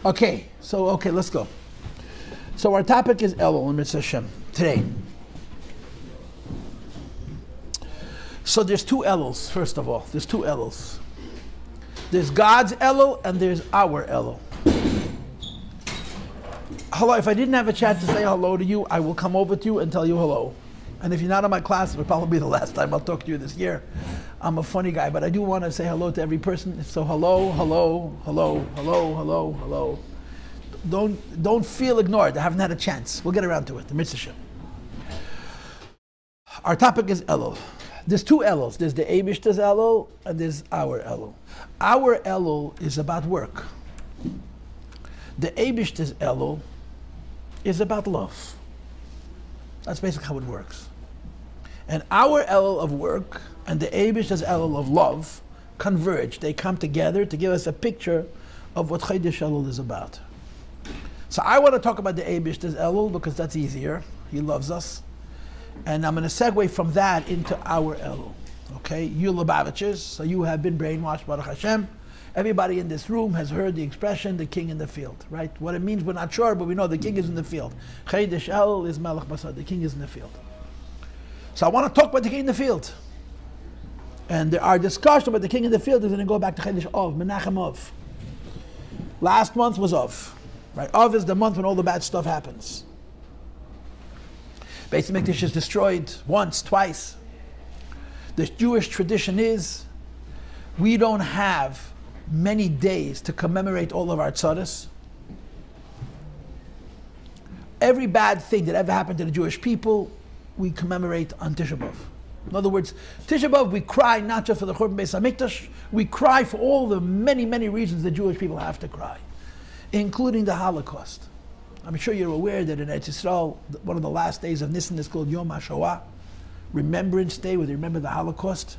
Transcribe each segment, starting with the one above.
Okay, let's go. So our topic is Elul, Mitzvah Hashem, today. So there's two Eluls, first of all. There's two Eluls. There's God's Elul and there's our Elul. Hello, if I didn't have a chance to say hello to you, I will come over to you and tell you hello. And if you're not in my class, it'll probably be the last time I'll talk to you this year. I'm a funny guy, but I do want to say hello to every person. So hello, hello, hello, hello, hello, hello. Don't feel ignored. I haven't had a chance. We'll get around to it. The Mitzvah Hashem. Our topic is Elul. There's two Eluls. There's the Eibishter's Elul and there's our Elul. Our Elul is about work. The Eibishter's Elul is about love. That's basically how it works. And our Elul of work and the Eibishter's Elul of love converge. They come together to give us a picture of what Chodesh Elul is about. So I want to talk about the Eibishter's Elul because that's easier. He loves us. And I'm going to segue from that into our Elul. Okay? You Lubavitchers, so you have been brainwashed, Baruch Hashem. Everybody in this room has heard the expression, the king in the field, right? What it means, we're not sure, but we know the king is in the field. Chodesh Elul is Melech Basar, the king is in the field. So I want to talk about the king in the field. And our discussion about the king in the field is going to go back to Chodesh Av, Menachem Av. Last month was Av. Right? Av is the month when all the bad stuff happens. Beit HaMikdash is destroyed once, twice. The Jewish tradition is we don't have many days to commemorate all of our tzaddis. Every bad thing that ever happened to the Jewish people, we commemorate on Tisha B'Av. In other words, Tisha B'Av, we cry not just for the Churban Beit HaMikdash, we cry for all the many, many reasons the Jewish people have to cry, including the Holocaust. I'm sure you're aware that in Eretz Yisrael, one of the last days of Nisan is called Yom HaShoah, Remembrance Day, where they remember the Holocaust.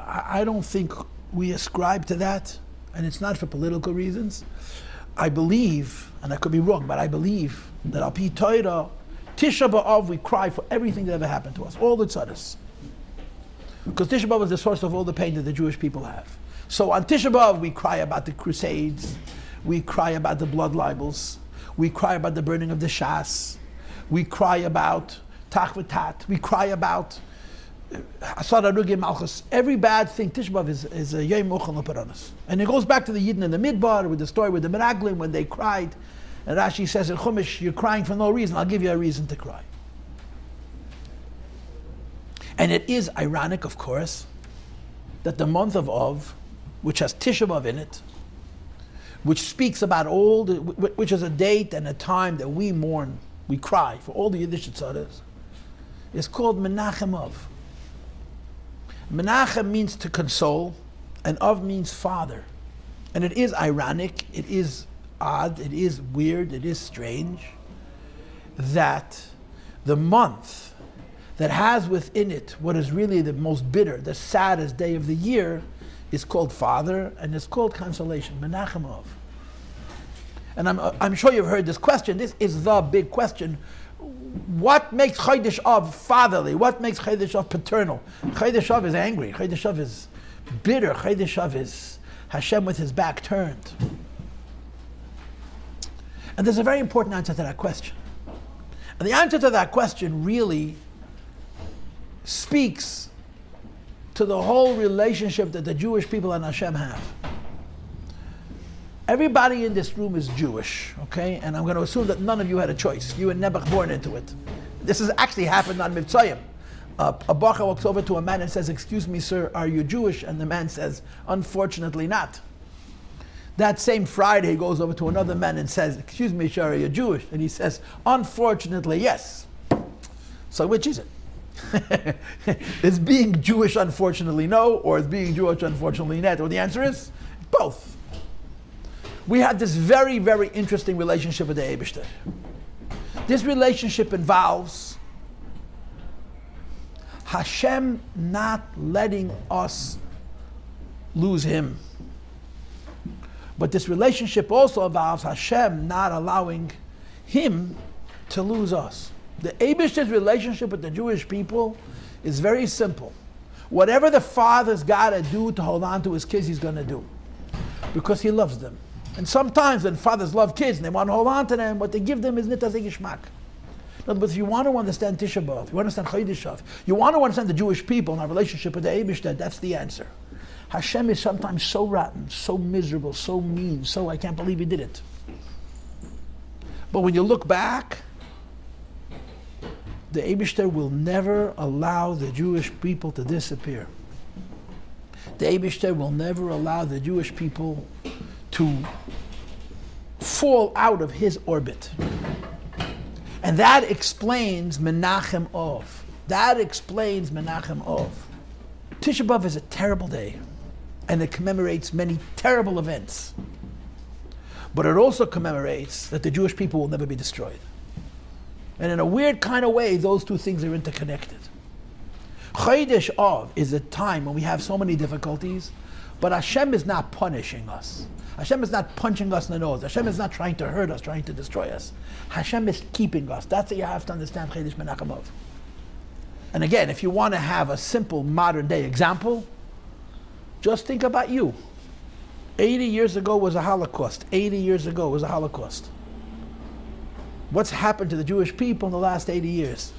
I don't think we ascribe to that, and it's not for political reasons. I believe, and I could be wrong, but I believe that Al Pi Torah, Tisha B'Av, we cry for everything that ever happened to us, all the tzaddas. Because Tisha B'Av is the source of all the pain that the Jewish people have. So on Tisha B'Av, we cry about the Crusades, we cry about the blood libels, we cry about the burning of the Shas, we cry about Tach V'Tat, we cry about Asar Arugim Malchus. Every bad thing, Tisha B'Av is a Yom Mochel L'Paranos. And it goes back to the Yidden in the Midbar with the story with the Meraglim when they cried. And Rashi says in Chumash, you're crying for no reason, I'll give you a reason to cry. And it is ironic, of course, that the month of Av, which has Tisha B'Av in it, which speaks about all the, which is a date and a time that we mourn, we cry for all the Yiddish tzaddas, is called Menachem Av. Menachem means to console, and Av means father. And it is ironic, it is odd, it is weird, it is strange that the month that has within it what is really the most bitter, the saddest day of the year, is called Father, and it's called consolation, Menachem Av. And I'm sure you've heard this question. This is the big question. What makes Chodesh Av fatherly? What makes Chodesh Av paternal? Chodesh Av is angry. Chodesh Av is bitter. Chodesh Av is Hashem with his back turned. And there's a very important answer to that question. And the answer to that question really speaks to the whole relationship that the Jewish people and Hashem have. Everybody in this room is Jewish, okay? And I'm going to assume that none of you had a choice. You were never born into it. This has actually happened on Mitzvayim. A bacha walks over to a man and says, excuse me, sir, are you Jewish? And the man says, unfortunately not. That same Friday, he goes over to another man and says, excuse me, sir, are you Jewish? And he says, unfortunately, yes. So which is it? Is being Jewish unfortunately no, or is being Jewish unfortunately not? Well, the answer is both. We have this very, very interesting relationship with the Eibishter. This relationship involves Hashem not letting us lose Him. But this relationship also involves Hashem not allowing Him to lose us. The Eibishter's relationship with the Jewish people is very simple. Whatever the father's got to do to hold on to his kids, he's going to do. because he loves them. And sometimes when fathers love kids and they want to hold on to them, what they give them is nitaz geschmack. In other words, if you want to understand Tisha B'Av, you want to understand Chodesh Av, you want to understand the Jewish people and our relationship with the Eibishter, that's the answer. Hashem is sometimes so rotten, so miserable, so mean, so I can't believe he did it. But when you look back, the Eibishter will never allow the Jewish people to disappear. The Eibishter will never allow the Jewish people to fall out of his orbit. And that explains Menachem Av. That explains Menachem Av. Tisha B'Av is a terrible day, and it commemorates many terrible events. But it also commemorates that the Jewish people will never be destroyed. And in a weird kind of way, those two things are interconnected. Chodesh Av is a time when we have so many difficulties, but Hashem is not punishing us. Hashem is not punching us in the nose. Hashem is not trying to hurt us, trying to destroy us. Hashem is keeping us. That's what you have to understand Chodesh Menachem Av. And again, if you want to have a simple modern day example, just think about you. 80 years ago was a Holocaust. 80 years ago was a Holocaust. What's happened to the Jewish people in the last 80 years?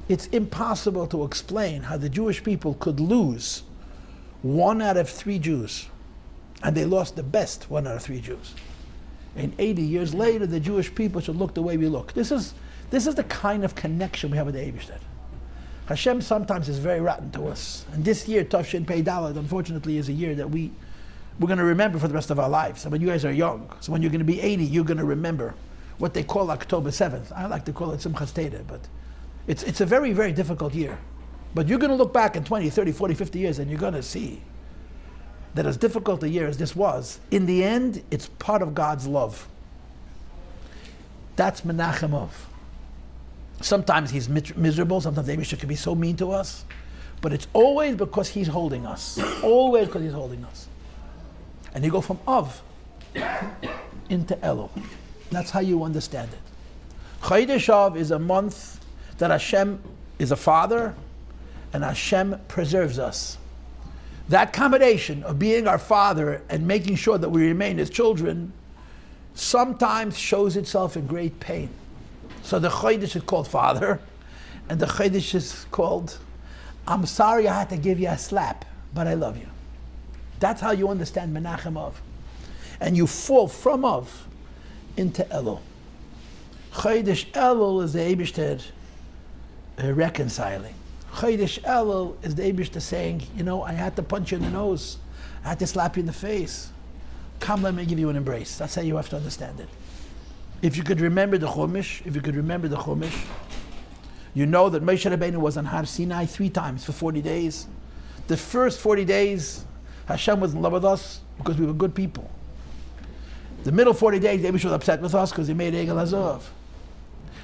It's impossible to explain how the Jewish people could lose 1 out of 3 Jews. And they lost the best 1 out of 3 Jews. And 80 years later, the Jewish people should look the way we look. This is the kind of connection we have with the Eibishter. Hashem sometimes is very rotten to us. And this year, Tafshin Pei Daled, unfortunately, is a year that we're going to remember for the rest of our lives. I mean, you guys are young. So when you're going to be 80, you're going to remember what they call October 7th. I like to call it Simchas Teda, but it's a very, very difficult year. But you're going to look back in 20, 30, 40, 50 years, and you're going to see that as difficult a year as this was, in the end, it's part of God's love. That's Menachem Av. Sometimes he's miserable, sometimes the Eibishter can be so mean to us, but it's always because he's holding us. Always because he's holding us. And you go from Av into Elul. That's how you understand it. Chodesh Av is a month that Hashem is a father, and Hashem preserves us. That combination of being our father and making sure that we remain his children sometimes shows itself in great pain. So the Chodesh is called Father, and the Chodesh is called, I'm sorry I had to give you a slap, but I love you. That's how you understand Menachem Av. And you fall from Av into Elul. Chodesh Elul is the Eibishter reconciling. Chodesh Elul is the Eibishter saying, you know, I had to punch you in the nose. I had to slap you in the face. Come, let me give you an embrace. That's how you have to understand it. If you could remember the Chumash, you know that Moshe Rabbeinu was on Har Sinai 3 times for 40 days. The first 40 days, Hashem was in love with us because we were good people. The middle 40 days, Eibishter was upset with us because he made Egel Hazov.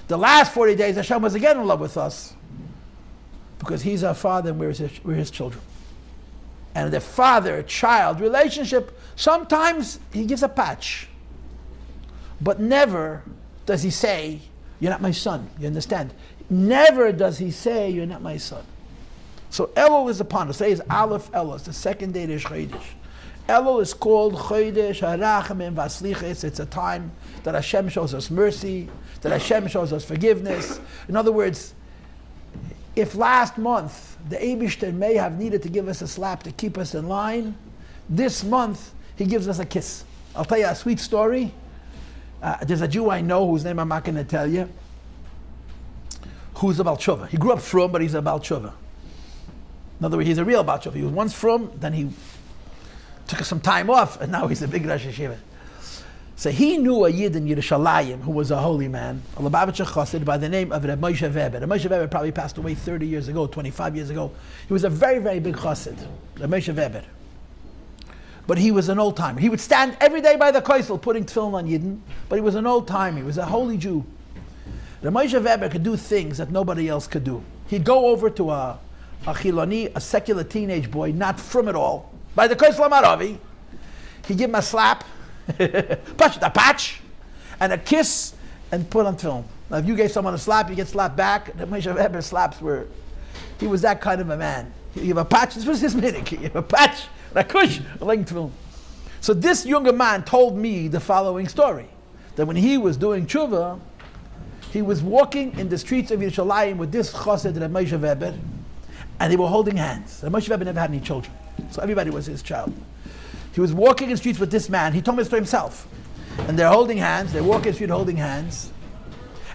The last 40 days, Hashem was again in love with us because he's our father and we're his children. And the father-child relationship, sometimes he gives a patch. But never does he say, you're not my son. You understand? Never does he say, you're not my son. So Elul is upon us. Today is Aleph Elul. It's the second day of Chodesh. Elul is called Chodesh HaRachamim V'Aslichos. It's a time that Hashem shows us mercy, that Hashem shows us forgiveness. In other words, if last month the Eibishter may have needed to give us a slap to keep us in line, this month he gives us a kiss. I'll tell you a sweet story. There's a Jew I know whose name I'm not going to tell you, who's a Baal Teshuva. He grew up from, but he's a Baal Teshuva. In other words, he's a real Baal Teshuva. He was once from, then he took some time off, and now he's a big Rosh Hashiva. So he knew a Yid in Yerushalayim who was a holy man, a Lubavitcher Chassid by the name of Rabbi Moshe Weber. Rabbi Moshe Weber probably passed away 30 years ago, 25 years ago. He was a very, very big Chassid, Rabbi Moshe Weber. But he was an old timer. He would stand every day by the Koisel putting tefillin on Yidden, but he was an old timer. He was a holy Jew. Rabbi Moshe Weber could do things that nobody else could do. He'd go over to a Chiloni, a secular teenage boy, not from at all, by the Koisel Amaravi. He'd give him a slap, patch, and a kiss, and put on film. Now, if you gave someone a slap, you get slapped back. Rabbi Moshe Weber slaps were, he was that kind of a man. You have a patch, this was his minute. You have a patch, a kush, a length film. So this younger man told me the following story, that when he was doing Teshuva, he was walking in the streets of Yerushalayim with this chassid, Rabbi Moshe Weber, and they were holding hands. Rabbi Moshe Weber never had any children, so everybody was his child. He was walking in the streets with this man. He told me this to himself. And they're holding hands. They're walking in the street holding hands.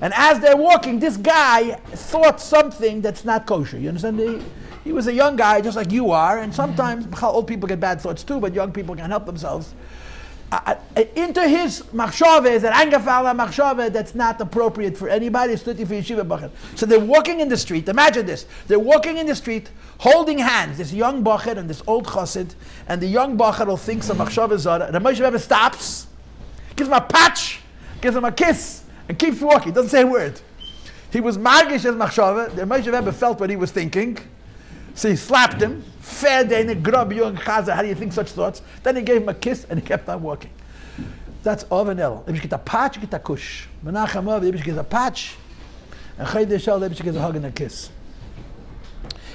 And as they're walking, this guy thought something that's not kosher. You understand? He was a young guy, just like you are. And sometimes old people get bad thoughts too, but young people can't help themselves. Into his machshava is an angefallen machshava that's not appropriate for anybody. So they're walking in the street. Imagine this. They're walking in the street, holding hands. This young bacher and this old chassid. And the young bacher will think some machshava zara. The Moshe Rebbe stops, gives him a patch, gives him a kiss, and keeps walking. Doesn't say a word. He was margish as machshava. The Moshe Rebbe felt what he was thinking. So he slapped him. Fair day, grub young chaza. How do you think such thoughts? Then he gave him a kiss and he kept on walking. That's Av and El. If you get a patch, you get a kush. Menachem Av, if you get a patch, and Chayde Shal, if you get a hug and a kiss.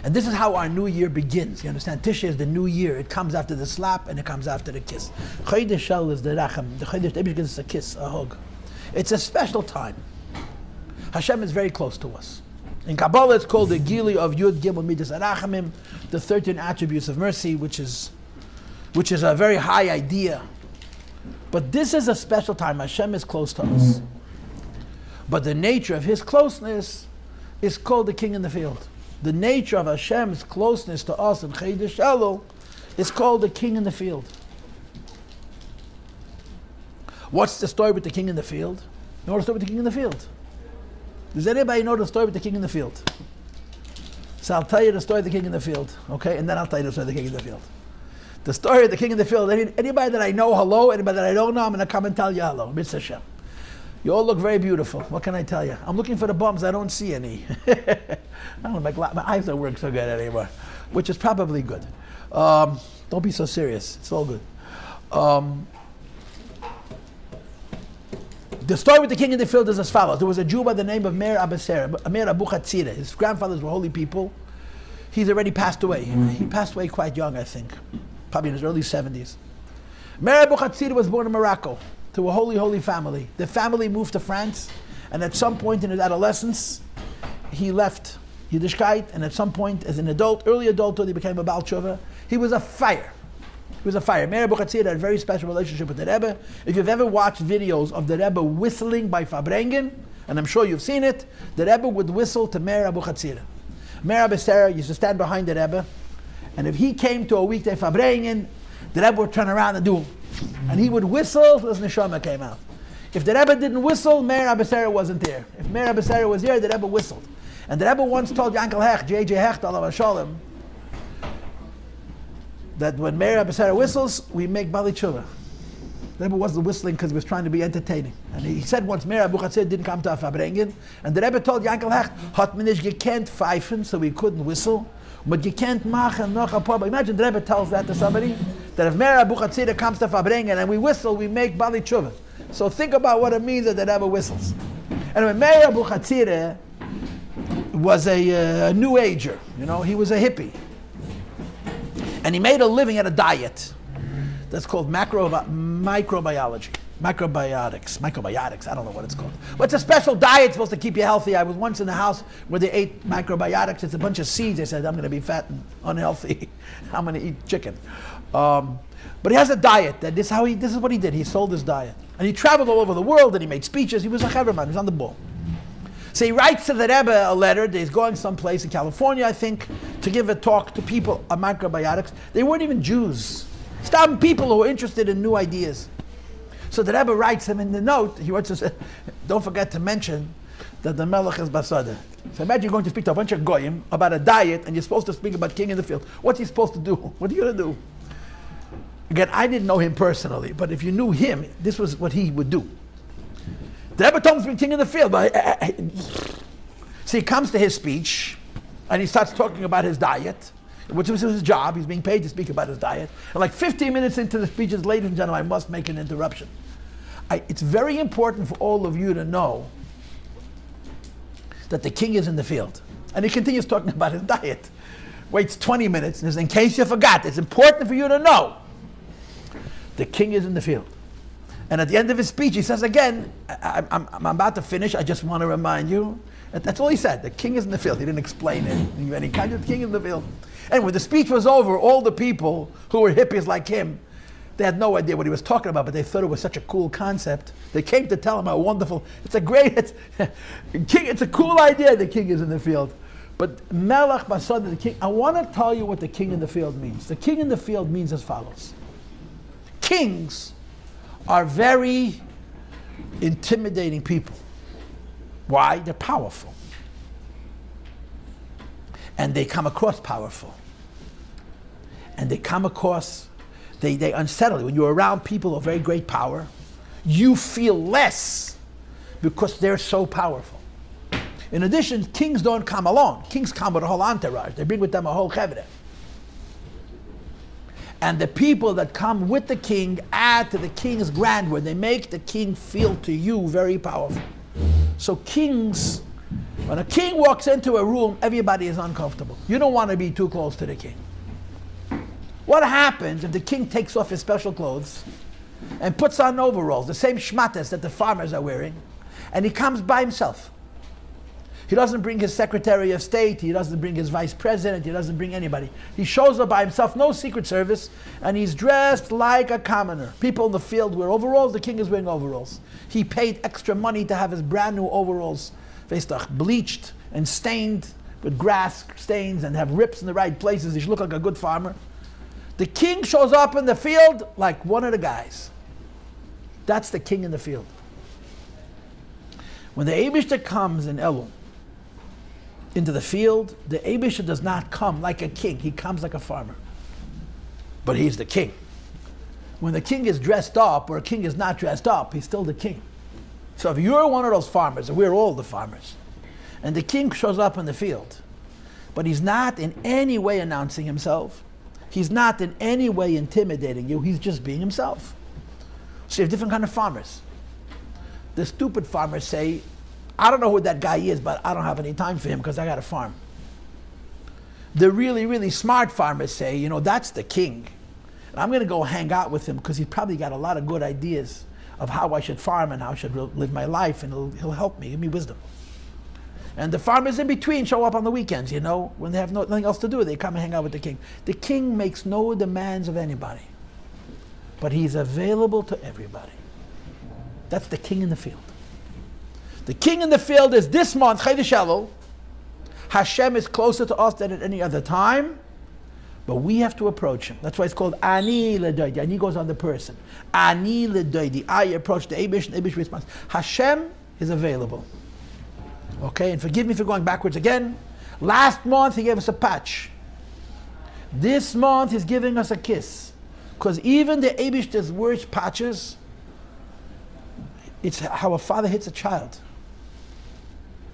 And this is how our new year begins. You understand? Tisha is the new year. It comes after the slap and it comes after the kiss. Chayde Shal is the rachem. The Chayde Shal gets a kiss, a hug. It's a special time. Hashem is very close to us. In Kabbalah, it's called the Gili of Yud Gimel Midas Arachamim, the 13 attributes of mercy, which is a very high idea. But this is a special time. Hashem is close to us. But the nature of His closeness is called the king in the field. The nature of Hashem's closeness to us in Chodesh Elul is called the king in the field. What's the story with the king in the field? You know the story with the king in the field? Does anybody know the story with the king in the field? So I'll tell you the story of the king in the field, okay? And then I'll tell you the story of the king in the field. The story of the king in the field, anybody that I know, hello. Anybody that I don't know, I'm going to come and tell you hello. Mitzvah Hashem. You all look very beautiful. What can I tell you? I'm looking for the bums. I don't see any. I don't know, my eyes don't work so good anymore, which is probably good. Don't be so serious. It's all good. The story with the king in the field is as follows. There was a Jew by the name of Meir Abu Chatzira. His grandfathers were holy people. He's already passed away. He passed away quite young, I think. Probably in his early 70s. Meir Abu Chatzira was born in Morocco to a holy, holy family. The family moved to France, and at some point in his adolescence, he left Yiddishkeit, and at some point, as an adult, early adulthood, he became a Baal Tshuva. He was a fire. He was a fire. Meir Abu Chatzira had a very special relationship with the Rebbe. If you've ever watched videos of the Rebbe whistling by Farbrengen, and I'm sure you've seen it, the Rebbe would whistle to Meir Abu Chatzira. Meir Abu Chatzira used to stand behind the Rebbe, and if he came to a weekday Farbrengen, the Rebbe would turn around and do, and he would whistle till his neshama came out. If the Rebbe didn't whistle, Meir Abu Chatzira wasn't there. If Meir Abu Chatzira was there, the Rebbe whistled. And the Rebbe once told Yankel Hecht, J.J. Hecht, alav hashalom, that when Meir Abu Chatzira whistles, we make Bali Tshuva. The Rebbe wasn't whistling because he was trying to be entertaining. And he said once Meir Abu Chatzira didn't come to a Farbrengen, and the Rebbe told Yankel Hecht, hat man nicht gekannt pfeifen, so we couldn't whistle, but gekannt machen noch a pub. Imagine the Rebbe tells that to somebody, that if Meir Abu Chatzira comes to Farbrengen and we whistle, we make Bali Tshuva. So think about what it means that the Rebbe whistles. And when Meir Abu Chatzira was a new ager, you know, he was a hippie. And he made a living at a diet that's called microbiology. Microbiotics, I don't know what it's called. But it's a special diet supposed to keep you healthy. I was once in the house where they ate microbiotics. It's a bunch of seeds. They said, I'm going to be fat and unhealthy. I'm going to eat chicken. But he has a diet. This is what he did. He sold his diet. And he traveled all over the world and he made speeches. He was a chaverman. He was on the ball. So he writes to the Rebbe a letter that he's going someplace in California, I think, to give a talk to people on microbiotics. They weren't even Jews. Some people who were interested in new ideas. So the Rebbe writes him in the note, he writes to say, don't forget to mention that the Melech is Basada. So imagine you're going to speak to a bunch of Goyim about a diet and you're supposed to speak about king in the field. What's he supposed to do? What are you going to do? Again, I didn't know him personally, but if you knew him, this was what he would do. The Rebbe told him to be king in the field. So he comes to his speech, and he starts talking about his diet, which was his job. He's being paid to speak about his diet. And like 15 minutes into the speech, ladies and gentlemen, I must make an interruption. It's very important for all of you to know that the king is in the field. And he continues talking about his diet. Waits 20 minutes, and says, in case you forgot, it's important for you to know The king is in the field. And at the end of his speech, he says again, I'm about to finish, I just want to remind you. That's all he said. The king is in the field. He didn't explain it. He kind of the king is in the field. And when the speech was over, all the people who were hippies like him, they had no idea what he was talking about, but they thought it was such a cool concept. They came to tell him how wonderful. It's a cool idea, the king is in the field. But Melech Basad, the king, I want to tell you what the king in the field means. The king in the field means as follows. Kings are very intimidating people. Why? They're powerful. And they come across powerful. And they come across, they unsettle you. When you're around people of very great power, you feel less because they're so powerful. In addition, kings don't come alone. Kings come with a whole entourage. They bring with them a whole chevre. And the people that come with the king add to the king's grandeur. They make the king feel to you very powerful. So kings, when a king walks into a room, everybody is uncomfortable. You don't want to be too close to the king. What happens if the king takes off his special clothes and puts on overalls, the same shmatas that the farmers are wearing, and he comes by himself? He doesn't bring his Secretary of State, he doesn't bring his Vice President, he doesn't bring anybody. He shows up by himself, no Secret Service, and he's dressed like a commoner. People in the field wear overalls, the king is wearing overalls. He paid extra money to have his brand new overalls bleached and stained with grass stains and have rips in the right places. He should look like a good farmer. The king shows up in the field like one of the guys. That's the king in the field. When the Eibishter comes in Elul into the field, the Eibishter does not come like a king. He comes like a farmer. But he's the king. When the king is dressed up or a king is not dressed up, he's still the king. So if you're one of those farmers, and we're all the farmers, and the king shows up in the field, but he's not in any way announcing himself, he's not in any way intimidating you, he's just being himself. So you have different kind of farmers. The stupid farmers say, I don't know who that guy is, but I don't have any time for him because I got a farm. The really, really smart farmers say, you know, that's the king. And I'm going to go hang out with him because he's probably got a lot of good ideas of how I should farm and how I should live my life, and he'll help me, give me wisdom. And the farmers in between show up on the weekends, you know, when they have nothing else to do, they come and hang out with the king. The king makes no demands of anybody, but he's available to everybody. That's the king in the field. The king in the field is this month, Chodesh Elul. Hashem is closer to us than at any other time, but we have to approach him. That's why it's called Ani L'Doidi. Ani goes on the person. Ani L'Doidi. I approach the Eibush, and Eibush responds. Hashem is available. Okay, and forgive me for going backwards again. Last month he gave us a patch. This month he's giving us a kiss. Because even the Eibishter's worst patches, it's how a father hits a child.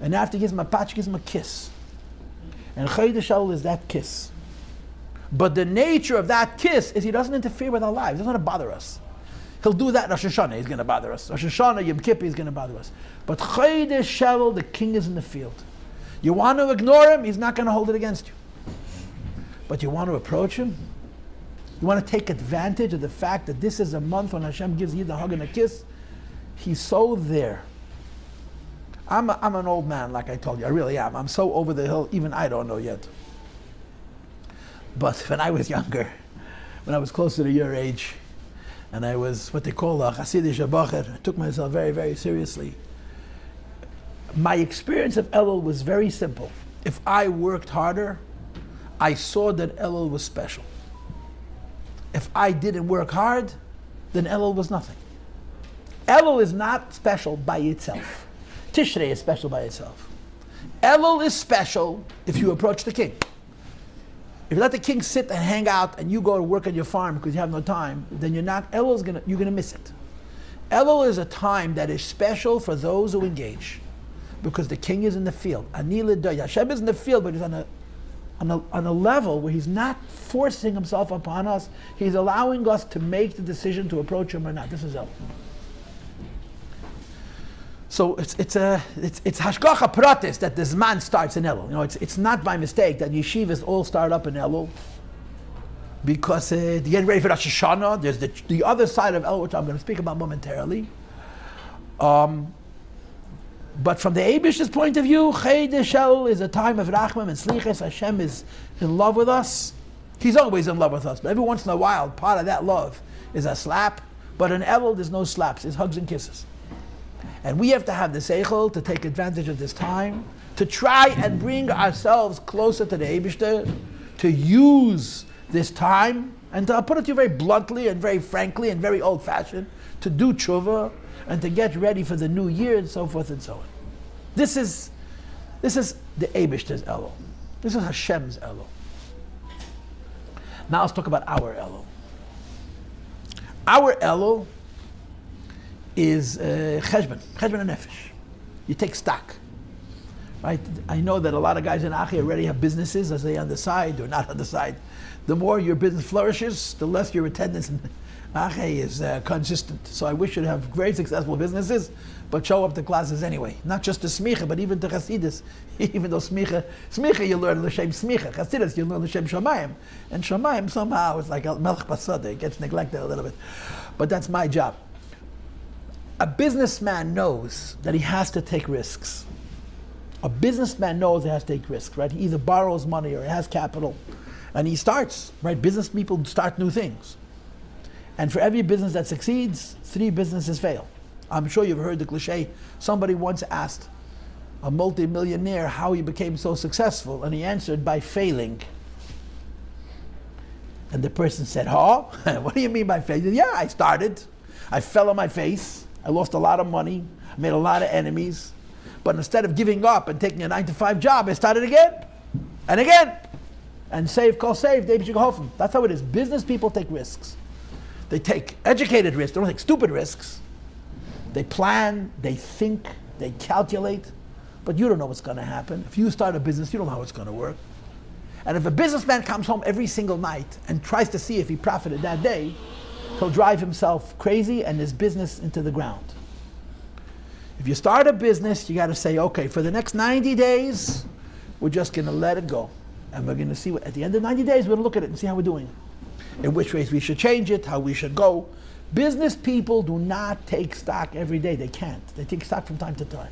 And after he gives him a patch, he gives him a kiss. And Chodesh Elul is that kiss. But the nature of that kiss is he doesn't interfere with our lives. He doesn't want to bother us. He'll do that in Rosh Hashanah, he's going to bother us. Rosh Hashanah, Yom Kippur, he's going to bother us. But Chodesh Elul, the king is in the field. You want to ignore him, he's not going to hold it against you. But you want to approach him? You want to take advantage of the fact that this is a month when Hashem gives you the hug and a kiss? He's so there. I'm an old man, like I told you. I really am. I'm so over the hill, even I don't know yet. But when I was younger, when I was closer to your age, and I was what they call a Hasidic Bacher, I took myself very, very seriously. My experience of Elul was very simple. If I worked harder, I saw that Elul was special. If I didn't work hard, then Elul was nothing. Elul is not special by itself. Tishrei is special by itself. Elul is special if you approach the king. If you let the king sit and hang out and you go to work on your farm because you have no time, then you're gonna miss it. Elul is a time that is special for those who engage, because the king is in the field. Ani L'Doidi. Hashem is in the field, but he's on a level where he's not forcing himself upon us. He's allowing us to make the decision to approach him or not. This is Elul. So it's hashgacha pratis that the zman starts in Elul. You know, it's not by mistake that yeshivas all start up in Elul. because getting ready for Rosh Hashanah. There's the other side of Elul, which I'm going to speak about momentarily. But from the Eibishter's point of view, Chodesh Elul is a time of Rachmim and Slichas. Hashem is in love with us. He's always in love with us, but every once in a while, part of that love is a slap. But in Elul, there's no slaps, it's hugs and kisses. And we have to have the seichel to take advantage of this time, to try and bring ourselves closer to the Eibishter, to use this time, and to put it to you very bluntly and very frankly and very old-fashioned, to do tshuva, and to get ready for the new year, and so forth and so on. This is the Eibishter's Elul. This is Hashem's Elul. Now let's talk about our Elul. Our Elul is cheshbon and nefesh. You take stock, right? I know that a lot of guys in Achi already have businesses, as they on the side or not on the side. The more your business flourishes, the less your attendance in Achi is consistent. So I wish you to have very successful businesses, but show up to classes anyway. Not just to smicha, but even to Hasidus. Even though smicha you learn l'shem smicha. Hasidus you learn l'shem shamayim. And shamayim somehow it's like melech pasada. It gets neglected a little bit. But that's my job. A businessman knows that he has to take risks. A businessman knows he has to take risks, right? He either borrows money or he has capital. And he starts, right? Business people start new things. And for every business that succeeds, 3 businesses fail. I'm sure you've heard the cliche. Somebody once asked a multi-millionaire how he became so successful, and he answered by failing. And the person said, "Huh? What do you mean by failing?" "Yeah, I started. I fell on my face. I lost a lot of money. I made a lot of enemies. But instead of giving up and taking a 9-to-5 job, I started again and again. And save, call save, David Shigahofen." That's how it is. Business people take risks. They take educated risks. They don't take stupid risks. They plan, they think, they calculate, but you don't know what's going to happen. If you start a business, you don't know how it's going to work. And if a businessman comes home every single night and tries to see if he profited that day, he'll drive himself crazy and his business into the ground. If you start a business, you got to say, okay, for the next 90 days, we're just going to let it go. And we're going to see what, at the end of 90 days, we're going to look at it and see how we're doing. In which ways we should change it, how we should go. Business people do not take stock every day. They can't. They take stock from time to time.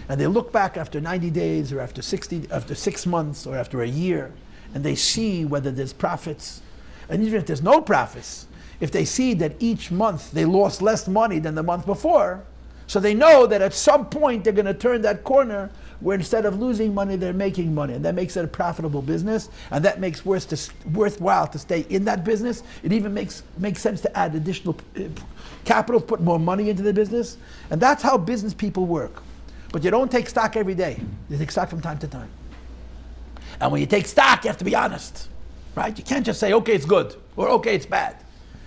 And they look back after 90 days or after 6 months or after a year, and they see whether there's profits. And even if there's no profits, if they see that each month they lost less money than the month before, so they know that at some point they're going to turn that corner where instead of losing money, they're making money. And that makes it a profitable business. And that makes worthwhile to stay in that business. It even makes sense to add additional capital, put more money into the business. And that's how business people work. But you don't take stock every day. You take stock from time to time. And when you take stock, you have to be honest. Right? You can't just say, okay, it's good, or okay, it's bad.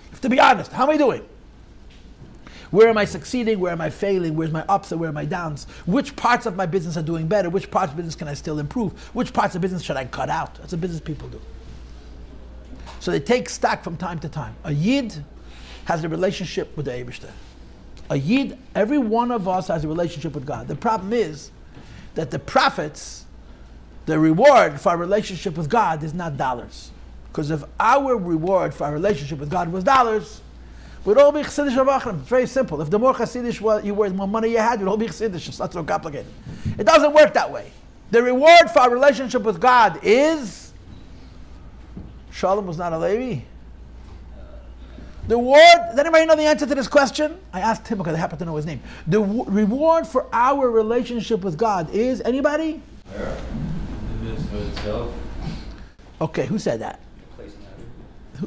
You have to be honest. How am I doing? Where am I succeeding? Where am I failing? Where's my ups and where are my downs? Which parts of my business are doing better? Which parts of business can I still improve? Which parts of business should I cut out? That's what business people do. So they take stock from time to time. A Yid has a relationship with the Eibishter. A Yid, every one of us has a relationship with God. The problem is that the profits, the reward for our relationship with God is not dollars. Because if our reward for our relationship with God was dollars, we'd all be Chassidish Avachrim. It's very simple. If the more Chassidish you were, the more money you had, we'd all be Chassidish. It's not so complicated. It doesn't work that way. The reward for our relationship with God is Shalom was not a Levi. The reward, does anybody know the answer to this question? I asked him because I happen to know his name. The reward for our relationship with God is, anybody? The mitzvah itself. Okay, who said that?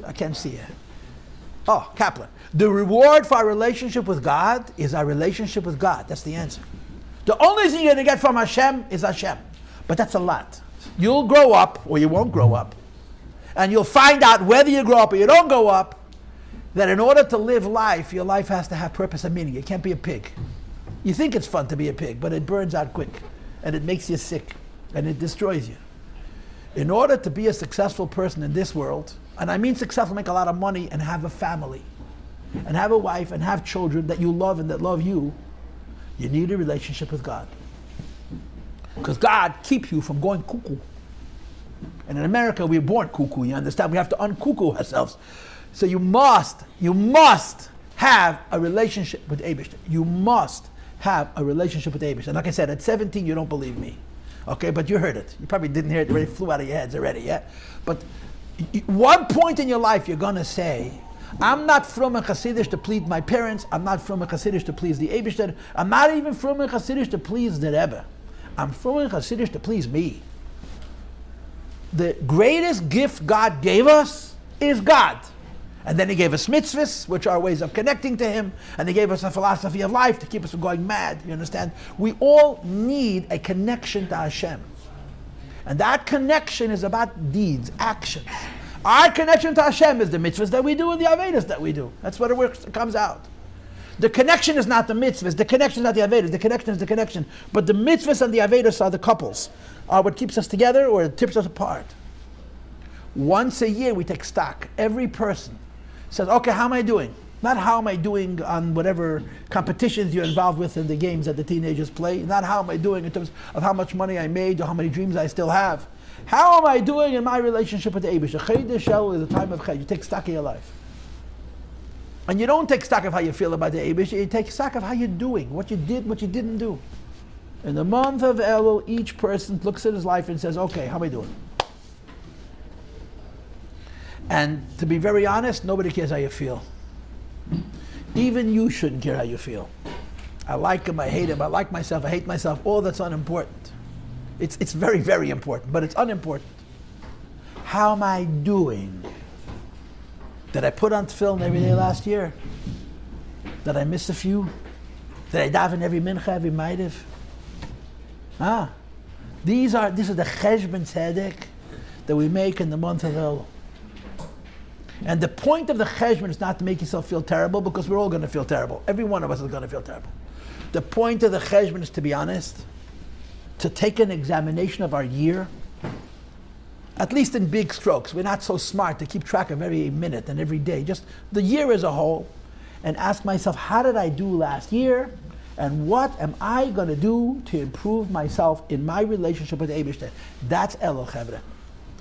I can't see it. Oh, Kaplan. The reward for our relationship with God is our relationship with God. That's the answer. The only thing you're going to get from Hashem is Hashem. But that's a lot. You'll grow up, or you won't grow up. And you'll find out whether you grow up or you don't grow up, that in order to live life, your life has to have purpose and meaning. It can't be a pig. You think it's fun to be a pig, but it burns out quick. And it makes you sick. And it destroys you. In order to be a successful person in this world, and I mean successful, make a lot of money and have a family, and have a wife and have children that you love and that love you, you need a relationship with God. Because God keeps you from going cuckoo. And in America, we're born cuckoo, you understand? We have to uncuckoo ourselves. So you must have a relationship with Eibush. You must have a relationship with Eibush. And like I said, at 17, you don't believe me. Okay, but you heard it. You probably didn't hear it, it already flew out of your heads already, yeah? But one point in your life, you're going to say, I'm not from a Hasidish to please my parents. I'm not from a Hasidish to please the Eibishter. I'm not even from a Hasidish to please the Rebbe. I'm from a Hasidish to please me. The greatest gift God gave us is God. And then He gave us mitzvahs, which are ways of connecting to Him. And He gave us a philosophy of life to keep us from going mad. You understand? We all need a connection to Hashem. And that connection is about deeds, actions. Our connection to Hashem is the mitzvahs that we do and the avedas that we do. That's what it comes out. The connection is not the mitzvahs. The connection is not the avedas. The connection is the connection. But the mitzvahs and the avedas are the couples. Are what keeps us together or it tips us apart. Once a year we take stock. Every person says, okay, how am I doing? Not how am I doing on whatever competitions you're involved with in the games that the teenagers play. Not how am I doing in terms of how much money I made or how many dreams I still have. How am I doing in my relationship with the Eibush? A Chodesh Elul is a time of Ched. You take stock of your life. And you don't take stock of how you feel about the Eibush. You take stock of how you're doing, what you did, what you didn't do. In the month of Elul, each person looks at his life and says, okay, how am I doing? And to be very honest, nobody cares how you feel. Even you shouldn't care how you feel. I like him, I hate him, I like myself, I hate myself. All that's unimportant. It's very, very important, but it's unimportant. How am I doing? Did I put on tefillin every day last year? Did I miss a few? Did I daven every mincha, every maitiv? This is the cheshbon tzedek that we make in the month of Elul. And the point of the cheshbon is not to make yourself feel terrible, because we're all going to feel terrible. Every one of us is going to feel terrible. The point of the cheshbon is to be honest, to take an examination of our year, at least in big strokes. We're not so smart to keep track of every minute and every day, just the year as a whole, and ask myself, how did I do last year? And what am I going to do to improve myself in my relationship with Eibishter? That's Elul, Chevre.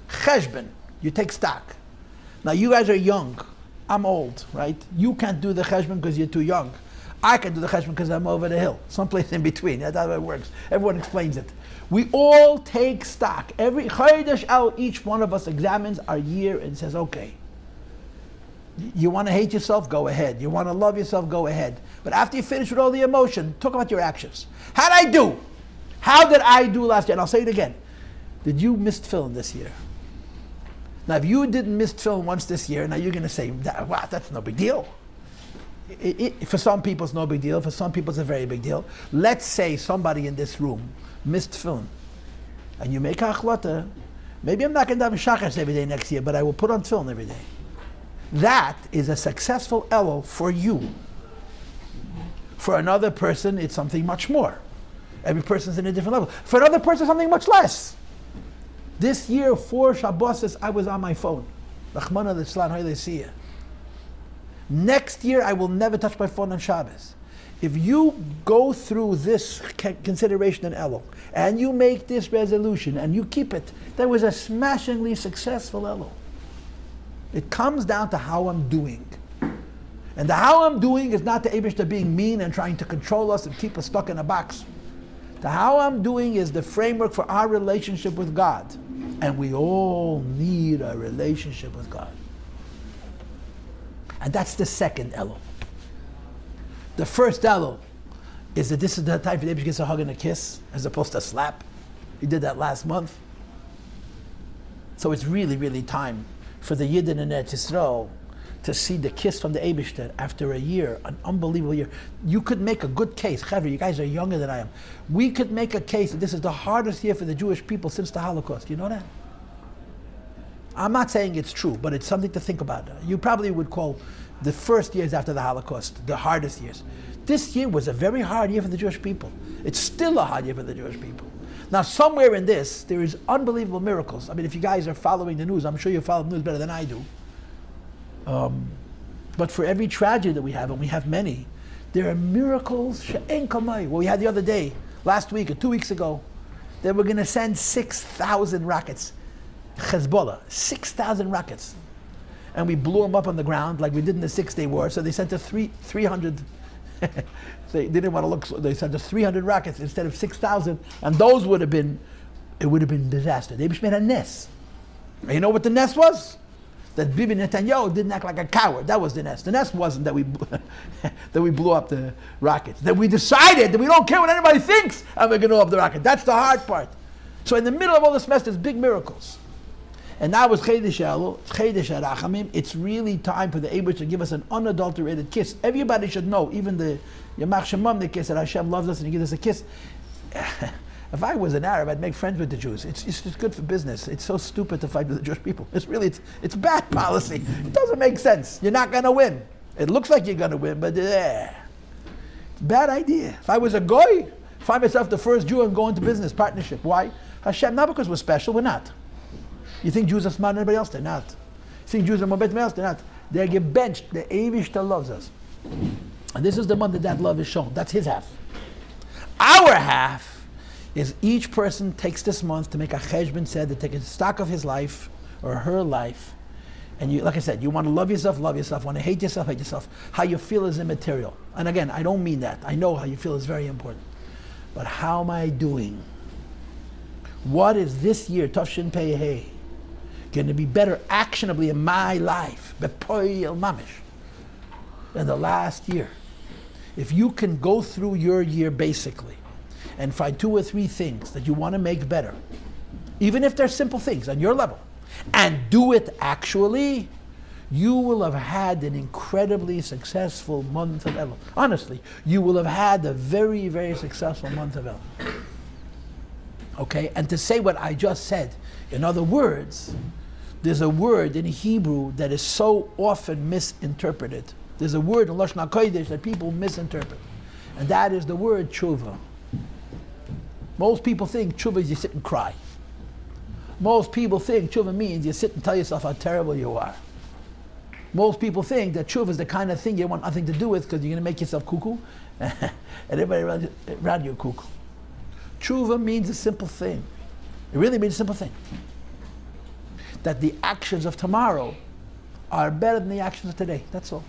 Cheshbon, you take stock. Now you guys are young. I'm old, right? You can't do the cheshbon because you're too young. I can do the cheshbon because I'm over the hill. Someplace in between. That's how it works. Everyone explains it. We all take stock. Every Chodesh Elul, each one of us examines our year and says, okay, you want to hate yourself? Go ahead. You want to love yourself? Go ahead. But after you finish with all the emotion, talk about your actions. How did I do? How did I do last year? And I'll say it again. Did you miss tefillin this year? Now, if you didn't miss tefillin once this year, now you're going to say, wow, that's no big deal. For some people, it's no big deal. For some people, it's a very big deal. Let's say somebody in this room missed tefillin, and you make a achlata. Maybe I'm not going to have a shachas every day next year, but I will put on tefillin every day. That is a successful Elul for you. For another person, it's something much more. Every person's in a different level. For another person, something much less. This year, 4 Shabbos, I was on my phone. Rachmana litzlan ha'ilesiyah. Next year, I will never touch my phone on Shabbos. If you go through this consideration in Elul, and you make this resolution, and you keep it, that was a smashingly successful Elul. It comes down to how I'm doing. And the how I'm doing is not the Eibishter being mean and trying to control us and keep us stuck in a box. The how I'm doing is the framework for our relationship with God. And we all need a relationship with God. And that's the second Elul. The first Elul is that this is the time for the Eibishter gets a hug and a kiss, as opposed to a slap. He did that last month. So it's really, really time for the Yidden in Eretz Yisrael to see the kiss from the Eibishter after a year, an unbelievable year. You could make a good case. Chaver, you guys are younger than I am. We could make a case that this is the hardest year for the Jewish people since the Holocaust. You know that? I'm not saying it's true, but it's something to think about. You probably would call the first years after the Holocaust the hardest years. This year was a very hard year for the Jewish people. It's still a hard year for the Jewish people. Now, somewhere in this, there is unbelievable miracles. I mean, if you guys are following the news, I'm sure you follow the news better than I do. But for every tragedy that we have, and we have many, there are miracles. She'en kamai. Well, we had the other day, last week or 2 weeks ago, they were going to send 6,000 rockets. Hezbollah, 6,000 rockets. And we blew them up on the ground like we did in the Six-Day War. So they sent us 300, they didn't want to look, so they sent us 300 rockets instead of 6,000. And those would have been, it would have been disaster. They made a nest. And you know what the nest was? That Bibi Netanyahu didn't act like a coward. That was the nest. The nest wasn't that we that we blew up the rockets. That we decided that we don't care what anybody thinks and we're going to blow up the rocket. That's the hard part. So in the middle of all this mess, there's big miracles. And now with Chedesh Elul, Chedesh HaRachamim, it's really time for the Eibus to give us an unadulterated kiss. Everybody should know, even the Yamach Shemam, the kiss that Hashem loves us and He gives us a kiss. If I was an Arab, I'd make friends with the Jews. It's just good for business. It's so stupid to fight with the Jewish people. It's bad policy. It doesn't make sense. You're not going to win. It looks like you're going to win, but it's a bad idea. If I was a goy, find myself the first Jew and go into business partnership. Why? Hashem, not because we're special, we're not. You think Jews are smarter than anybody else? They're not. You think Jews are more better than else? They're not. They're gebenched. The Eivishter loves us. And this is the month that love is shown. That's his half. Our half is each person takes this month to make a cheshbon said, to take a stock of his life or her life. And you, like I said, you want to love yourself, want to hate yourself, hate yourself. How you feel is immaterial. And again, I don't mean that. I know how you feel is very important. But how am I doing? What is this year, Tafshin Pei Hey, going to be better actionably in my life, Bepoil Mamish, than the last year? If you can go through your year basically and find 2 or 3 things that you want to make better, even if they're simple things on your level, and do it actually, you will have had an incredibly successful month of Elul. Honestly, you will have had a very, very successful month of Elul. Okay? And to say what I just said, in other words, there's a word in Hebrew that is so often misinterpreted. There's a word in Lashon HaKodesh that people misinterpret. And that is the word tshuva. Most people think tshuva is you sit and cry. Most people think tshuva means you sit and tell yourself how terrible you are. Most people think that tshuva is the kind of thing you want nothing to do with because you're going to make yourself cuckoo and everybody around you cuckoo. Tshuva means a simple thing. It really means a simple thing. That the actions of tomorrow are better than the actions of today. That's all.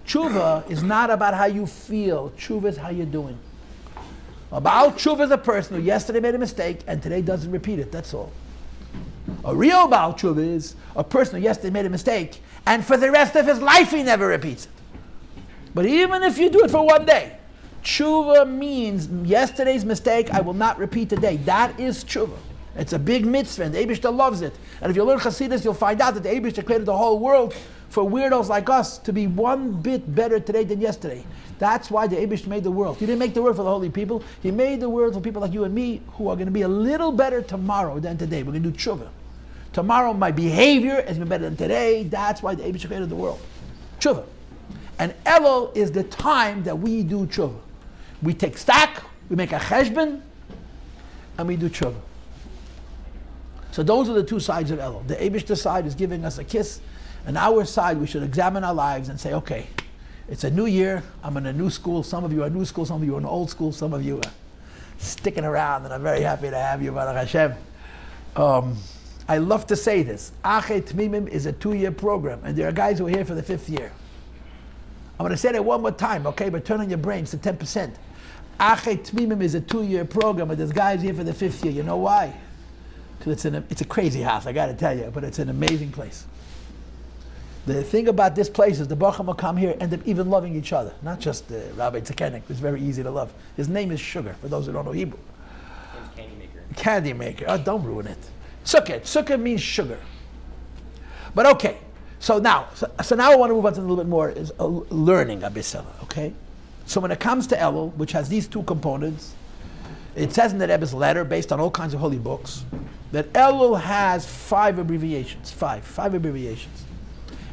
Tshuva is not about how you feel. Tshuva is how you're doing. About tshuva is a person who yesterday made a mistake and today doesn't repeat it. That's all. A real Baal tshuva is a person who yesterday made a mistake and for the rest of his life he never repeats it. But even if you do it for one day, tshuva means yesterday's mistake I will not repeat today. That is tshuva. It's a big mitzvah and the Eibishter loves it. And if you learn Chassidus, you'll find out that the Eibishter created the whole world for weirdos like us to be one bit better today than yesterday. That's why the Eibishter made the world. He didn't make the world for the holy people. He made the world for people like you and me who are going to be a little better tomorrow than today. We're going to do tshuva. Tomorrow my behavior is going to be better than today. That's why the Eibishter created the world. Tshuva. And Elul is the time that we do tshuva. We take stock, we make a cheshbon, and we do tshuva. So those are the 2 sides of Elul. The Eibishter side is giving us a kiss, and our side we should examine our lives and say, okay, it's a new year, I'm in a new school, some of you are new school, some of you are in old school, some of you are sticking around, and I'm very happy to have you, Baruch Hashem. I love to say this, Achei Tmimim is a 2-year program, and there are guys who are here for the 5th year. I'm going to say that one more time, okay, but turn on your brains to 10%. Achei Tmimim is a 2-year program, but there's guys here for the 5th year. You know why? Because it's a crazy house, I got to tell you, but it's an amazing place. The thing about this place is the Bacham will come here and end up even loving each other. Not just Rabbi Tzakenik, who's very easy to love. His name is Sugar, for those who don't know Hebrew. Candy maker. Candy maker. Oh, don't ruin it. Sukkah. Sukkah means sugar. But okay, so now I want to move on to a little bit more is learning Abisela, okay? So when it comes to Elul, which has these 2 components, it says in the Rebbe's letter, based on all kinds of holy books, that Elul has 5 abbreviations. 5 abbreviations.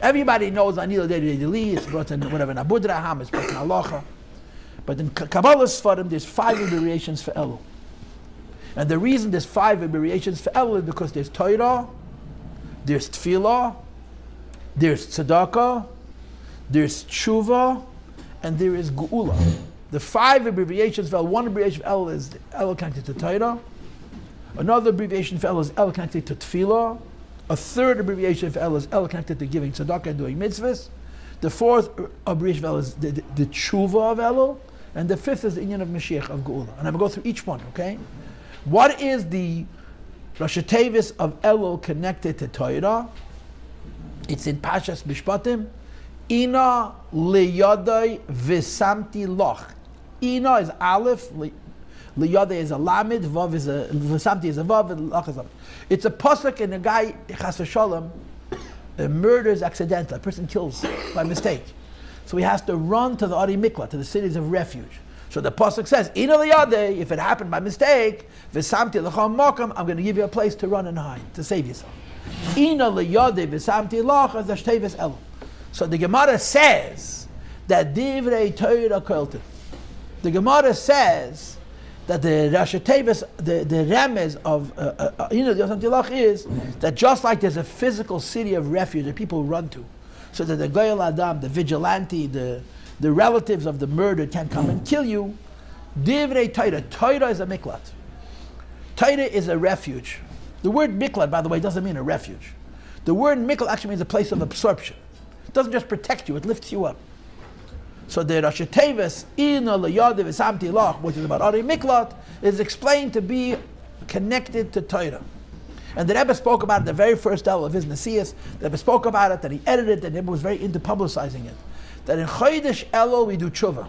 Everybody knows Anil Deli, it's brought in whatever, Nabudraham, it's brought in Alocha. But in Kabbalah's Sfarim, there's 5 abbreviations for Elul. And the reason there's 5 abbreviations for Elul is because there's Torah, there's Tefillah, there's Tzedakah, there's Tshuva, and there is Geula. The 5 abbreviations for Elul, one abbreviation for Elul is Elul connected to Torah, Another abbreviation for Elul is El connected to Tefillah. A third abbreviation for Elul is El connected to giving tzedakah and doing mitzvahs. The fourth abbreviation of Elul is the Teshuva of Elul. And the fifth is the Inyan of Mashiach, of Geula. And I'm going to go through each one, okay? What is the Rosh Tevis of Elul connected to Torah? It's in Pashas Mishpatim. Ina liyadai v'samti loch. Ina is Aleph, liyadai is a Lamed, Vav is a, v'samti is a Vav, and Loch is a. It's a pasuk, and a guy, Chas v'shalom, murders accidentally. A person kills by mistake. So he has to run to the Ari Mikla, to the cities of refuge. So the pasuk says, Ina liyadai, if it happened by mistake, v'samti l'cham makam, I'm going to give you a place to run and hide, to save yourself. Ina liyadai v'samti loch is the Shtevis Elul. So the Gemara says that Divrei Torah Kolten. The Gemara says that the Rosh Tevis, the remez of the is that just like there's a physical city of refuge that people run to, so that the Goyal Adam, the vigilante, the relatives of the murdered can't come and kill you. Divrei Torah. Torah is a miklat. Torah is a refuge. The word miklat, by the way, doesn't mean a refuge. The word miklat actually means a place of absorption. It doesn't just protect you, it lifts you up. So the Rosh Tevis, Ina L'Yadiv V'Samti Lach, which is about Ari Miklat, is explained to be connected to Torah. And the Rebbe spoke about it, the very first Elul of his Nesias. The Rebbe spoke about it, that he edited it, and the Rebbe was very into publicizing it. That in Chodesh Elul we do Teshuva.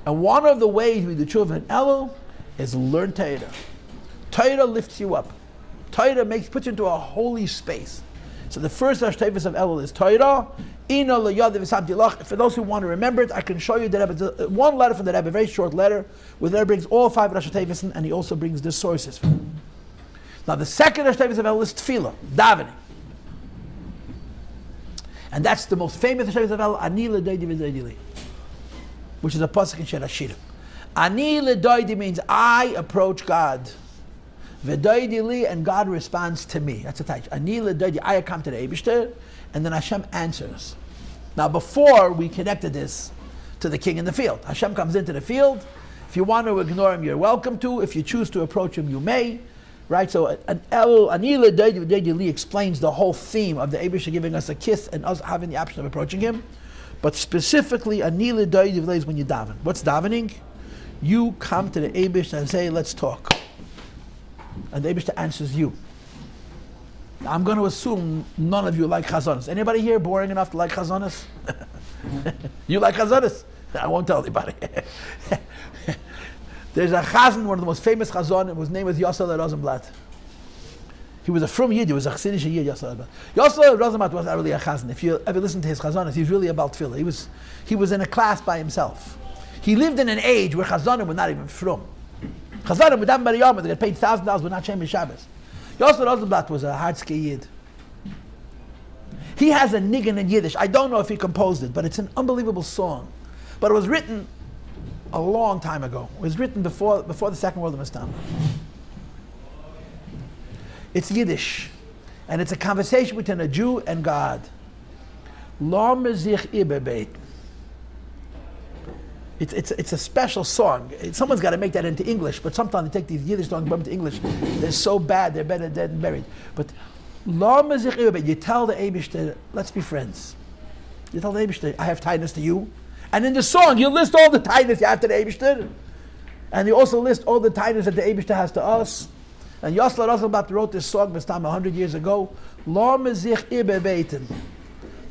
And one of the ways we do Teshuva in Elul is learn Torah. Torah lifts you up. Torah puts you into a holy space. So the first Rosh Tevis of Elul is Torah. Ina liyadiv v'samti lach. For those who want to remember it, I can show you the Rebbe, one letter from the Rebbe, a very short letter, where the Rebbe brings all 5 Rosh Tevis, and he also brings the sources. Now the second Rosh Tevis of Elul is Tefillah, davening. And that's the most famous Rosh Tevis of Elul, Ani l'doidi v'doidi li, which is a pasuk in Shir Hashirim. Ani l'doidi means I approach God. V'doidi li, and God responds to me. That's a title. Ani l'doidi, I come to the Eibishter, and then Hashem answers. Now before we connected this to the king in the field. Hashem comes into the field. If you want to ignore him, you're welcome to. If you choose to approach him, you may. Right? So an Elul, Ani l'doidi v'doidi li explains the whole theme of the Eibishter giving us a kiss and us having the option of approaching him. But specifically, Ani l'doidi v'doidi is when you daven. What's davening? You come to the Eibishter and say, let's talk. And the Eibishter answers you. I'm going to assume none of you like chazonis. Anybody here boring enough to like chazonis? You like chazonis? I won't tell anybody. There's a chazan, one of the most famous chazonim, whose name was Yossi Rosenblatt. He was a frum Yid, he was a chassidish Yid, Yossi Rosenblatt. Yossi Rosenblatt was not really a chazan. If you ever listen to his chazonis, he was really about tefillah. He was in a class by himself. He lived in an age where chazonim were not even frum. Chazanim with them they get paid $1,000 but not Shem Shabbos. Yossi Rosenblatt was a hard-ski Yid. He has a niggin in Yiddish. I don't know if he composed it, but it's an unbelievable song. But it was written a long time ago. It was written before the Second World War was done. It's Yiddish, and it's a conversation between a Jew and God. Lo mezich ibebeit. It's a special song. Someone's got to make that into English, but sometimes they take these Yiddish songs and put them into English. They're so bad, they're better dead than buried. But Lo mezich ibebeit, you tell the Eibishter, let's be friends. You tell the Eibishter, I have tightness to you. And in the song, you list all the tightness you have to the Eibishter. And you also list all the tightness that the Eibishter has to us. And Yossi Rosenblatt wrote this song this time 100 years ago. Lo mezich ibebeitin.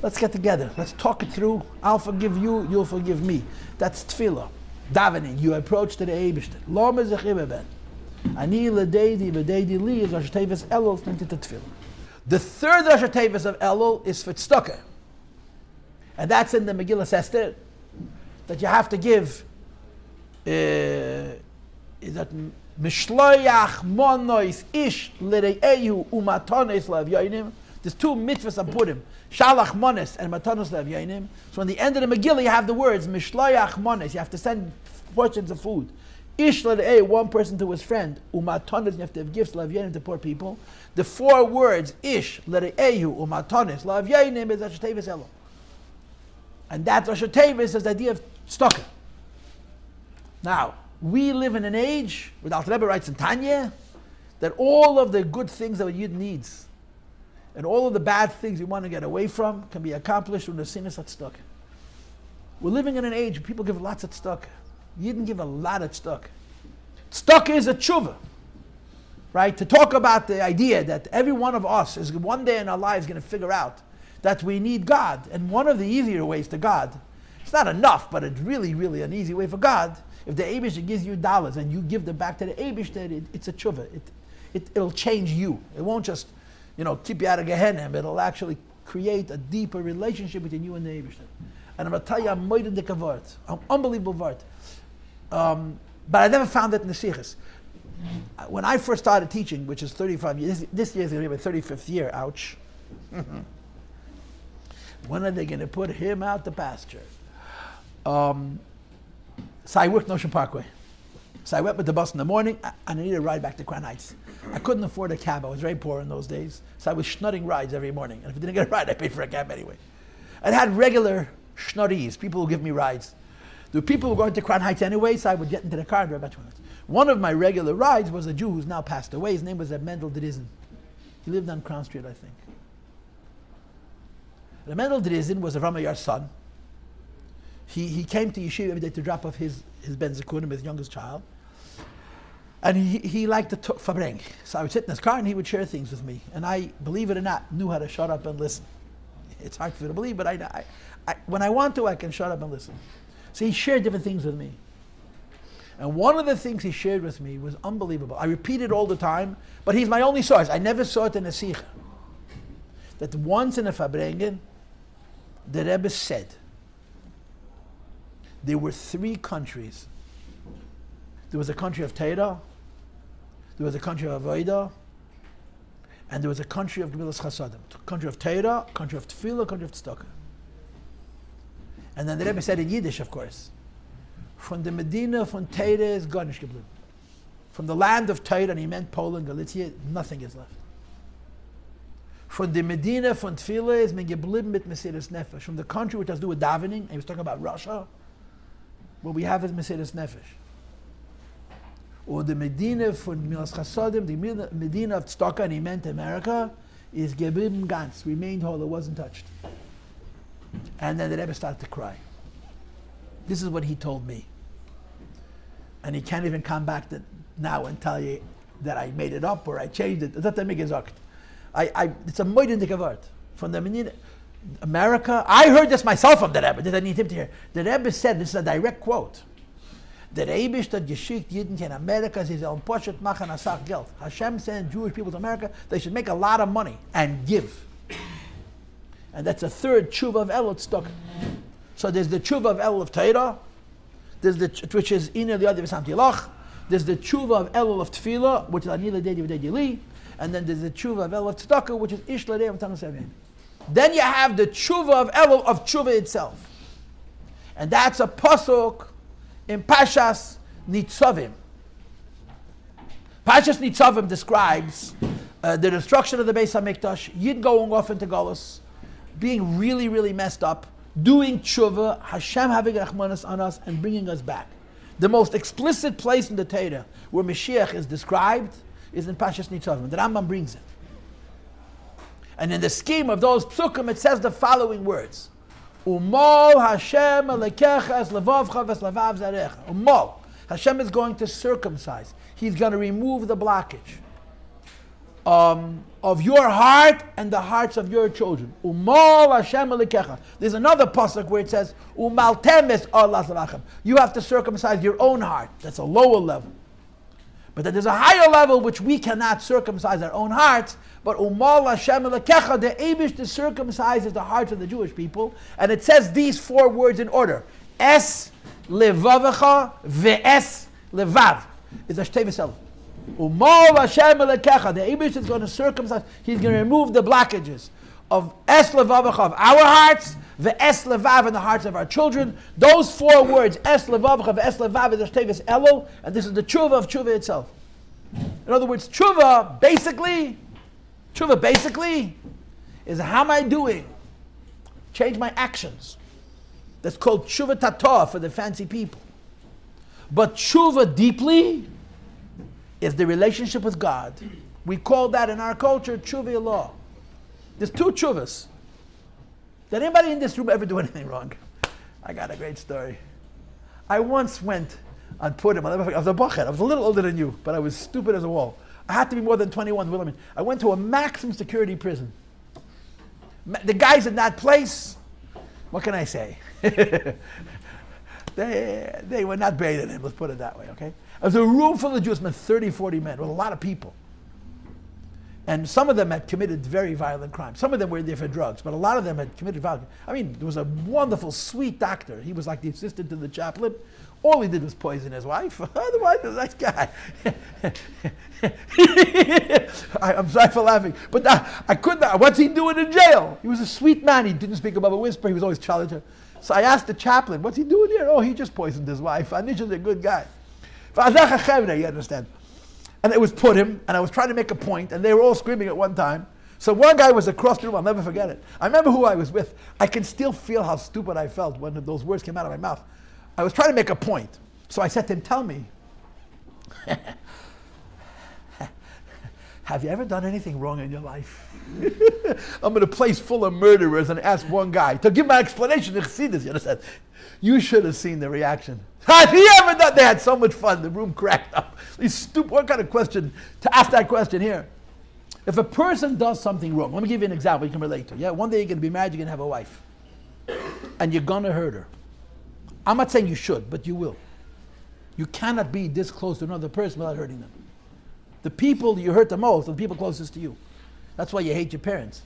Let's get together. Let's talk it through. I'll forgive you, you'll forgive me. That's tefillah. Davening. You approach to the Eibishter. Lo mezich ibebeit. Ani l'deidi v'deidi li is Rosh Tevis Elul connected to tefillah. The third Rosh Tevis of Elul is for tzedakah. And that's in the Megillah Esther. That you have to give that Mishloyach monois ish l'rei'ehu umatones la'avyonim. There's 2 mitzvahs on Purim. Shalach mones and matonos la'avyonim. So in the end of the Megillah you have the words Mishloyach mones. You have to send portions of food. Ish l'rei'ehu, one person to his friend. Umatones, you have to have gifts la'avyonim to poor people. The 4 words Ish l'rei'ehu umatones la'avyonim is Rosh Tevis Elul. And that Rosh Tevis is the idea of tzedakah. Now, we live in an age, where the Alter Rebbe writes in Tanya, that all of the good things that a Yid needs and all of the bad things you want to get away from can be accomplished with the sinas tzedakah. We're living in an age where people give lots of tzedakah. Yidden give a lot of tzedakah. Tzedakah is a tshuva, right? To talk about the idea that every one of us is one day in our lives going to figure out that we need God. And one of the easier ways to God, it's not enough, but it's really, really an easy way for God. If the Eibishter gives you dollars and you give them back to the Eibishter, it's a tshuva. It'll change you. It won't just, keep you out of Gehenna. It'll actually create a deeper relationship between you and the Eibishter. And I'm going to tell you, I'm moide dika word. An unbelievable word. But I never found that in the Sichos. When I first started teaching, which is 35 years, this year is going to be my 35th year, ouch. When are they going to put him out the pasture? So I worked Ocean Parkway. So I went with the bus in the morning, and I needed a ride back to Crown Heights. I couldn't afford a cab. I was very poor in those days. So I was schnutting rides every morning. And if I didn't get a ride, I paid for a cab anyway. I had regular schnutties, people who give me rides. There were people who were going to Crown Heights anyway, so I would get into the car and drive back to Crown Heights. One of my regular rides was a Jew who's now passed away. His name was Mendel Drizin. He lived on Crown Street, I think. Mendel Drizin was a Ramayar's son. He came to Yeshiva every day to drop off his Ben Zekunim, his youngest child. And he liked to verbring. So I would sit in his car and he would share things with me. And I, believe it or not, knew how to shut up and listen. It's hard for you to believe, but I when I want to, I can shut up and listen. So he shared different things with me. And one of the things he shared with me was unbelievable. I repeat it all the time, but he's my only source. I never saw it in a Sikha. That once in a Fabrengen, the Rebbe said, there were 3 countries. There was a country of Torah, there was a country of Avodah, and there was a country of Gemilas Chasadim. Country of Torah, country of Tefillah, country of Tzedakah. And then the Rebbe said in Yiddish, of course, from the Medina, von Torah is gar nicht geblieben. From the land of Torah, and he meant Poland, Galicia, nothing is left. From the Medina, von Tefillah is men geblieben mit Mesiras Nefesh. From the country which has to do with davening, and he was talking about Russia, what we have is Mesiras Nefesh. Or the Medina von Milas Chasadim, the Medina of Tzedakah, and he meant America, is geblieben ganz, remained whole, it wasn't touched. And then the Rebbe started to cry. This is what he told me. And he can't even come back now and tell you that I made it up or I changed it. That's mir gesagt. It's a moide dika word. From the Medina, America, I heard this myself from the Rebbe, I need him to hear. The Rebbe said, this is a direct quote, der Eibishter hat geschickt Jiden in America, sie sollen poshet machen asach Geld. Hashem sent Jewish people to America, they should make a lot of money and give. And that's a third tshuva of Elul tzedakah. So there's the tshuva of Elul of Torah, there's which is Ina Li'ad V'Sam Tilach, there's the tshuva of Elul of Tefillah, which is Anila Dedi V'Dedi Li, and then there's the tshuva of Elul of Tzedakah, which is Ish L'Rei V'Tam Sevin. Then you have the tshuva of Elul of tshuva itself. And that's a pasuk in Pashas Nitzavim. Pashas Nitzavim describes the destruction of the Beis HaMikdash, Yid going off into Golus, being really, really messed up, doing tshuva, Hashem having rachmanas on us and bringing us back. The most explicit place in the Torah where Mashiach is described is in Pashas Nitzavim. The Rambam brings it. And in the scheme of those psukim, it says the following words. Umol Hashem alekecha es levavcha ves levav zarecha. Umol. Hashem is going to circumcise. He's going to remove the blockage of your heart and the hearts of your children. Umol Hashem alekecha. There's another pasuk where it says, Umaltem es Allah zavachem. You have to circumcise your own heart. That's a lower level. But then there's a higher level which we cannot circumcise our own hearts. But Umal Hashem Elekecha, the Eibush circumcises the hearts of the Jewish people. And it says these 4 words in order. Es levavecha ve'es levav. It's a shtei v'sel. Umal Hashem Elekecha, the Eibush is going to circumcise. He's going to remove the blockages of es levavecha of our hearts, ve'es levav in the hearts of our children. Those 4 words, es levavecha ve'es levav, is a shtei v'sel, and this is the tshuva of tshuva itself. In other words, tshuva basically is how am I doing? Change my actions. That's called tshuva tatah for the fancy people. But tshuva deeply is the relationship with God. We call that in our culture Teshuva law. There's two teshuvas. Did anybody in this room ever do anything wrong? I got a great story. I once went on Purim. I was a bachet. I was a little older than you, but I was stupid as a wall. I had to be more than 21 women. I went to a maximum security prison. The guys in that place, what can I say? They were not bathing him, let's put it that way, okay? It was a room full of Jews, 30, 40 men, with a lot of people. And some of them had committed very violent crimes. Some of them were there for drugs, but a lot of them had committed violent. I mean, there was a wonderful, sweet doctor. He was like the assistant to the chaplain. All he did was poison his wife. Otherwise, he was a nice guy. I'm sorry for laughing, but I could not. What's he doing in jail? He was a sweet man. He didn't speak above a whisper. He was always challenging. So I asked the chaplain, what's he doing here? Oh, he just poisoned his wife. Anish is a good guy. You understand? And it was Purim, and I was trying to make a point, and they were all screaming at one time. So one guy was across the room, I'll never forget it. I remember who I was with. I can still feel how stupid I felt when those words came out of my mouth. I was trying to make a point. So I said to him, tell me, have you ever done anything wrong in your life? I'm in a place full of murderers and ask one guy to give my explanation to Chassidus, you understand? You should have seen the reaction. Have you ever done? They had so much fun. The room cracked up. These stupid. What kind of question to ask that question here? If a person does something wrong, let me give you an example you can relate to. Yeah, one day you're going to be married, you're going to have a wife, and you're going to hurt her. I'm not saying you should, but you will. You cannot be this close to another person without hurting them. The people you hurt the most are the people closest to you. That's why you hate your parents,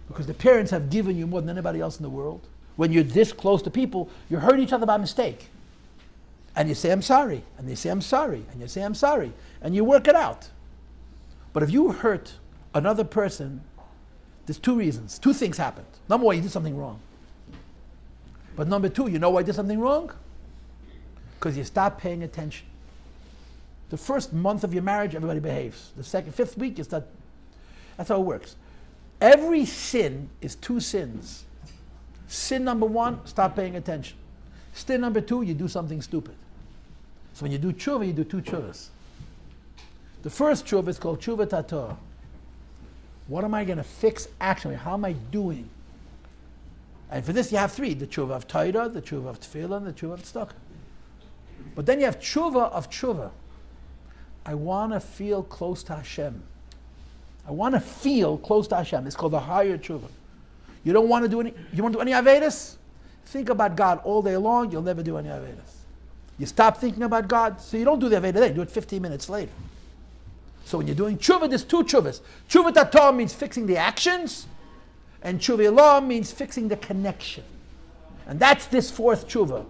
because the parents have given you more than anybody else in the world. When you're this close to people, you hurt each other by mistake. And you say, I'm sorry. And they say, I'm sorry. And you say, I'm sorry. And you work it out. But if you hurt another person, there's two reasons. Two things happened. Number one, you did something wrong. But number two, you know why you did something wrong? Because you stopped paying attention. The first month of your marriage, everybody behaves. The second, fifth week, you start. That's how it works. Every sin is two sins. Sin number one, stop paying attention. Sin number two, you do something stupid. So when you do tshuva, you do two tshuvas. The first tshuva is called tshuva tator. What am I going to fix actually? How am I doing? And for this you have three. The tshuva of Torah, the tshuva of tefillah, the tshuva of tzedakah. But then you have tshuva of tshuva. I want to feel close to Hashem. I want to feel close to Hashem. It's called the higher tshuva. You don't want to do any, you want to do any Avedis? Think about God all day long, you'll never do any Avedis. You stop thinking about God, so you don't do the Aveda then, you do it 15 minutes later. So when you're doing tshuva, there's two tshuvas. Tshuva tator means fixing the actions, and tshuva law means fixing the connection. And that's this fourth tshuva.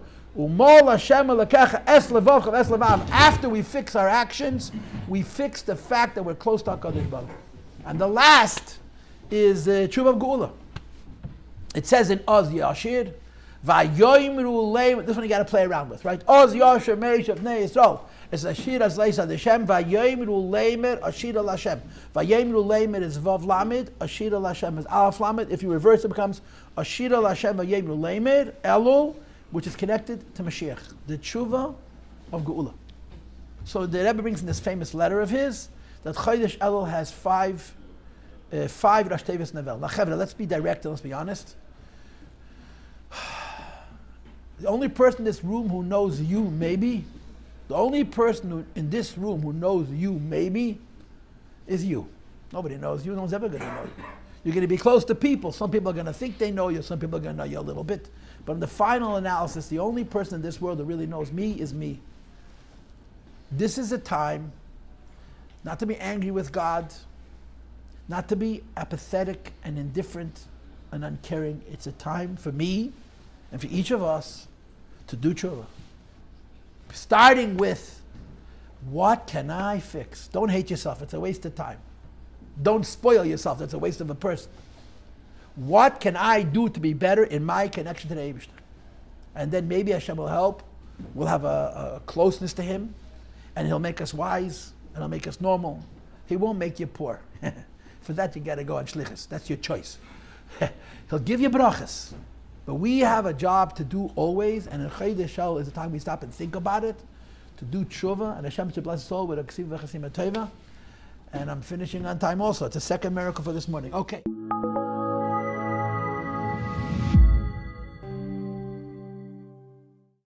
After we fix our actions, we fix the fact that we're close to HaKadosh Baruch Hu. And the last is tshuva of Geula. It says in Oz Yashir, Vayoimru Leim, this one you got to play around with, right? Oz Yashir Meish of Nei Yisrael. It's Ashir as Leisa Hashem, Vayoimru Leimer, Ashir al Hashem. Vayoimru Leimer is Vav Lamed, Ashir al Hashem is Alaf Lamed. If you reverse it, becomes Ashir al Hashem, Vayoimru Leimer, Elul, which is connected to Mashiach, the tshuva of Geula. So the Rebbe brings in this famous letter of his that Chodesh Elul has five Rosh Tevis Nevel. Now, Chevra, let's be direct and let's be honest. The only person in this room who knows you, maybe, the only person in this room who knows you, maybe, is you. Nobody knows you. No one's ever going to know you. You're going to be close to people. Some people are going to think they know you. Some people are going to know you a little bit. But in the final analysis, the only person in this world that really knows me is me. This is a time not to be angry with God, not to be apathetic and indifferent and uncaring. It's a time for me and for each of us to do tshuva. Starting with, what can I fix? Don't hate yourself. It's a waste of time. Don't spoil yourself. That's a waste of a person. What can I do to be better in my connection to the Eibishter? And then maybe Hashem will help. We'll have a closeness to Him, and He'll make us wise, and He'll make us normal. He won't make you poor. For that, you got to go on shlichus. That's your choice. He'll give you brachas. But we have a job to do always, and in Chodesh Elul is the time we stop and think about it, to do tshuva, and Hashem should bless us all with a ksiv v'chasim teva. And I'm finishing on time also. It's a second miracle for this morning. Okay.